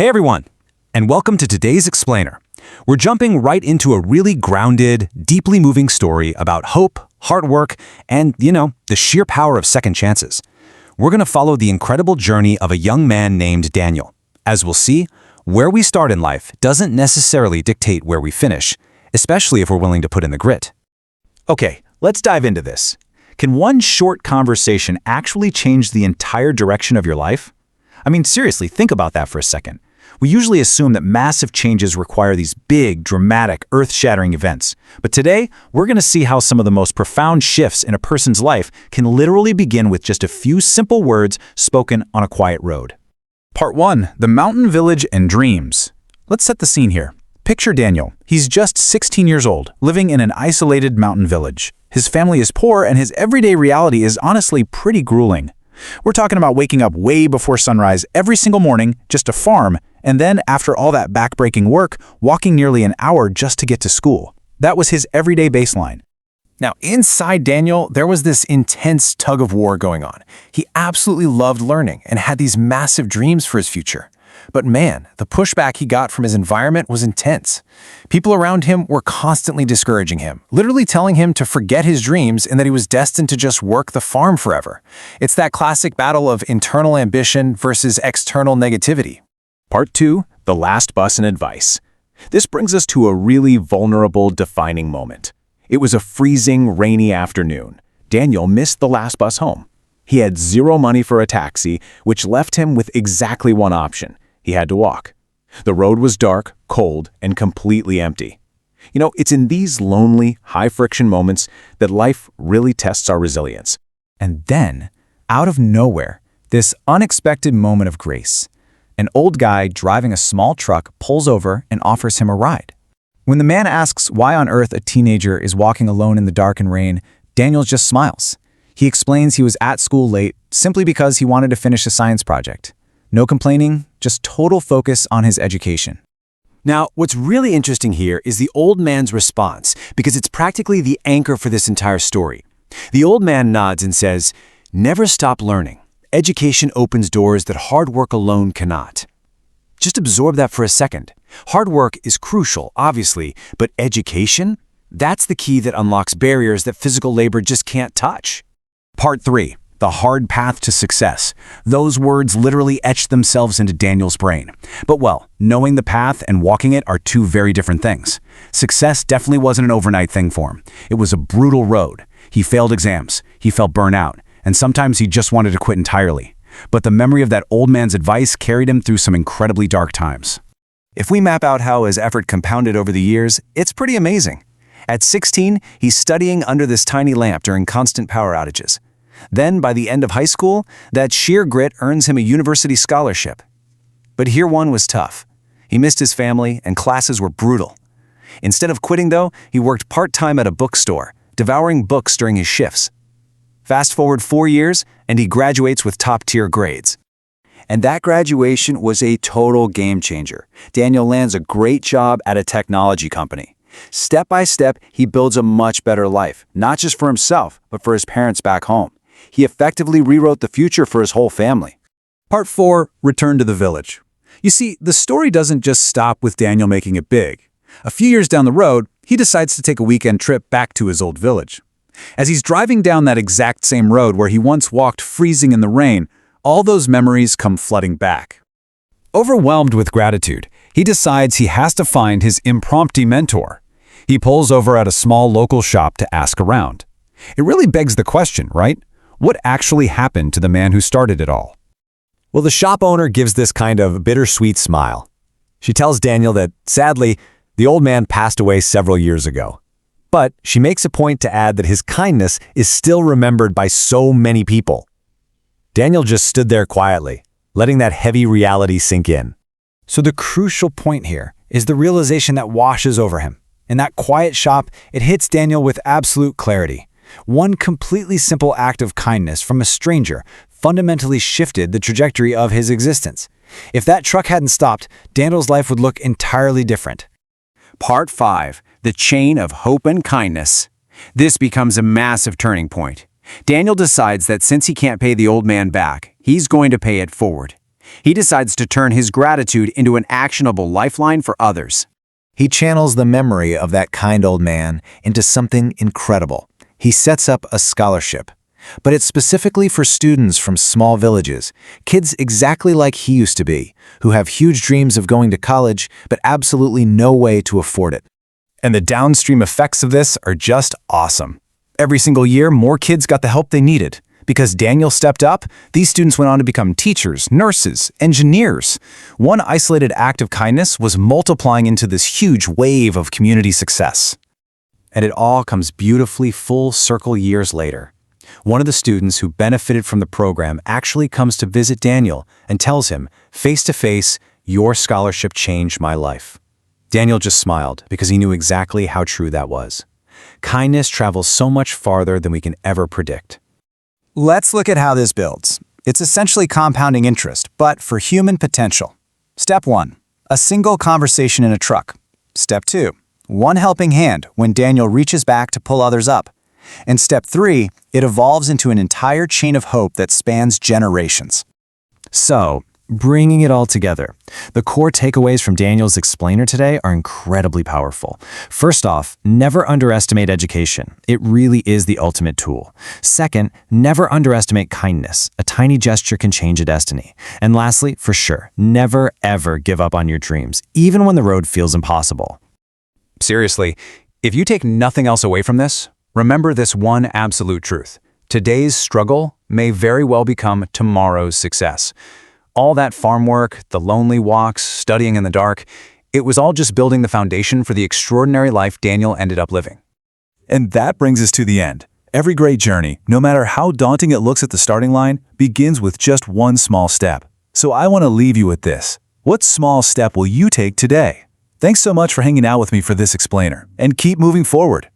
Hey everyone, and welcome to today's Explainer. We're jumping right into a really grounded, deeply moving story about hope, hard work, and, the sheer power of second chances. We're going to follow the incredible journey of a young man named Daniel. As we'll see, where we start in life doesn't necessarily dictate where we finish, especially if we're willing to put in the grit. Okay, let's dive into this. Can one short conversation actually change the entire direction of your life? I mean, seriously, think about that for a second. We usually assume that massive changes require these big, dramatic, earth-shattering events. But today, we're going to see how some of the most profound shifts in a person's life can literally begin with just a few simple words spoken on a quiet road. Part 1. The Mountain Village and Dreams. Let's set the scene here. Picture Daniel. He's just 16 years old, living in an isolated mountain village. His family is poor, and his everyday reality is honestly pretty grueling. We're talking about waking up way before sunrise every single morning just to farm, and then, after all that back-breaking work, walking nearly an hour just to get to school. That was his everyday baseline. Now, inside Daniel, there was this intense tug-of-war going on. He absolutely loved learning and had these massive dreams for his future. But man, the pushback he got from his environment was intense. People around him were constantly discouraging him, literally telling him to forget his dreams and that he was destined to just work the farm forever. It's that classic battle of internal ambition versus external negativity. Part 2. The Last Bus and Advice. This brings us to a really vulnerable, defining moment. It was a freezing, rainy afternoon. Daniel missed the last bus home. He had zero money for a taxi, which left him with exactly one option. He had to walk. The road was dark, cold, and completely empty. It's in these lonely, high-friction moments that life really tests our resilience. And then, out of nowhere, this unexpected moment of grace. An old guy driving a small truck pulls over and offers him a ride. When the man asks why on earth a teenager is walking alone in the dark and rain, Daniel just smiles. He explains he was at school late simply because he wanted to finish a science project. No complaining, just total focus on his education. Now, what's really interesting here is the old man's response, because it's practically the anchor for this entire story. The old man nods and says, "Never stop learning. Education opens doors that hard work alone cannot." Just absorb that for a second. Hard work is crucial, obviously, but education? That's the key that unlocks barriers that physical labor just can't touch. Part 3. The hard path to success. Those words literally etched themselves into Daniel's brain. But knowing the path and walking it are two very different things. Success definitely wasn't an overnight thing for him. It was a brutal road. He failed exams, he felt burnout, and sometimes he just wanted to quit entirely. But the memory of that old man's advice carried him through some incredibly dark times. If we map out how his effort compounded over the years, it's pretty amazing. At 16, he's studying under this tiny lamp during constant power outages. Then, by the end of high school, that sheer grit earns him a university scholarship. But year one was tough. He missed his family, and classes were brutal. Instead of quitting, though, he worked part-time at a bookstore, devouring books during his shifts. Fast forward 4 years, and he graduates with top-tier grades. And that graduation was a total game changer. Daniel lands a great job at a technology company. Step by step, he builds a much better life, not just for himself, but for his parents back home. He effectively rewrote the future for his whole family. Part 4. Return to the village. You see, the story doesn't just stop with Daniel making it big. A few years down the road, he decides to take a weekend trip back to his old village. As he's driving down that exact same road where he once walked freezing in the rain, all those memories come flooding back. Overwhelmed with gratitude, he decides he has to find his impromptu mentor. He pulls over at a small local shop to ask around. It really begs the question, right? What actually happened to the man who started it all? Well, the shop owner gives this kind of bittersweet smile. She tells Daniel that, sadly, the old man passed away several years ago. But she makes a point to add that his kindness is still remembered by so many people. Daniel just stood there quietly, letting that heavy reality sink in. So the crucial point here is the realization that washes over him. In that quiet shop, it hits Daniel with absolute clarity. One completely simple act of kindness from a stranger fundamentally shifted the trajectory of his existence. If that truck hadn't stopped, Daniel's life would look entirely different. Part 5. The Chain of Hope and Kindness. This becomes a massive turning point. Daniel decides that since he can't pay the old man back, he's going to pay it forward. He decides to turn his gratitude into an actionable lifeline for others. He channels the memory of that kind old man into something incredible. He sets up a scholarship. But it's specifically for students from small villages, kids exactly like he used to be, who have huge dreams of going to college but absolutely no way to afford it. And the downstream effects of this are just awesome. Every single year, more kids got the help they needed. Because Daniel stepped up, these students went on to become teachers, nurses, engineers. One isolated act of kindness was multiplying into this huge wave of community success. And it all comes beautifully full circle years later. One of the students who benefited from the program actually comes to visit Daniel and tells him, face to face, "Your scholarship changed my life." Daniel just smiled because he knew exactly how true that was. Kindness travels so much farther than we can ever predict. Let's look at how this builds. It's essentially compounding interest, but for human potential. Step 1. A single conversation in a truck. Step 2. One helping hand when Daniel reaches back to pull others up. And step 3, it evolves into an entire chain of hope that spans generations. So, bringing it all together, the core takeaways from Daniel's explainer today are incredibly powerful. First off, never underestimate education. It really is the ultimate tool. Second, never underestimate kindness. A tiny gesture can change a destiny. And lastly, for sure, never ever give up on your dreams, even when the road feels impossible. Seriously, if you take nothing else away from this, remember this one absolute truth. Today's struggle may very well become tomorrow's success. All that farm work, the lonely walks, studying in the dark, it was all just building the foundation for the extraordinary life Daniel ended up living. And that brings us to the end. Every great journey, no matter how daunting it looks at the starting line, begins with just one small step. So I want to leave you with this. What small step will you take today? Thanks so much for hanging out with me for this explainer, and keep moving forward.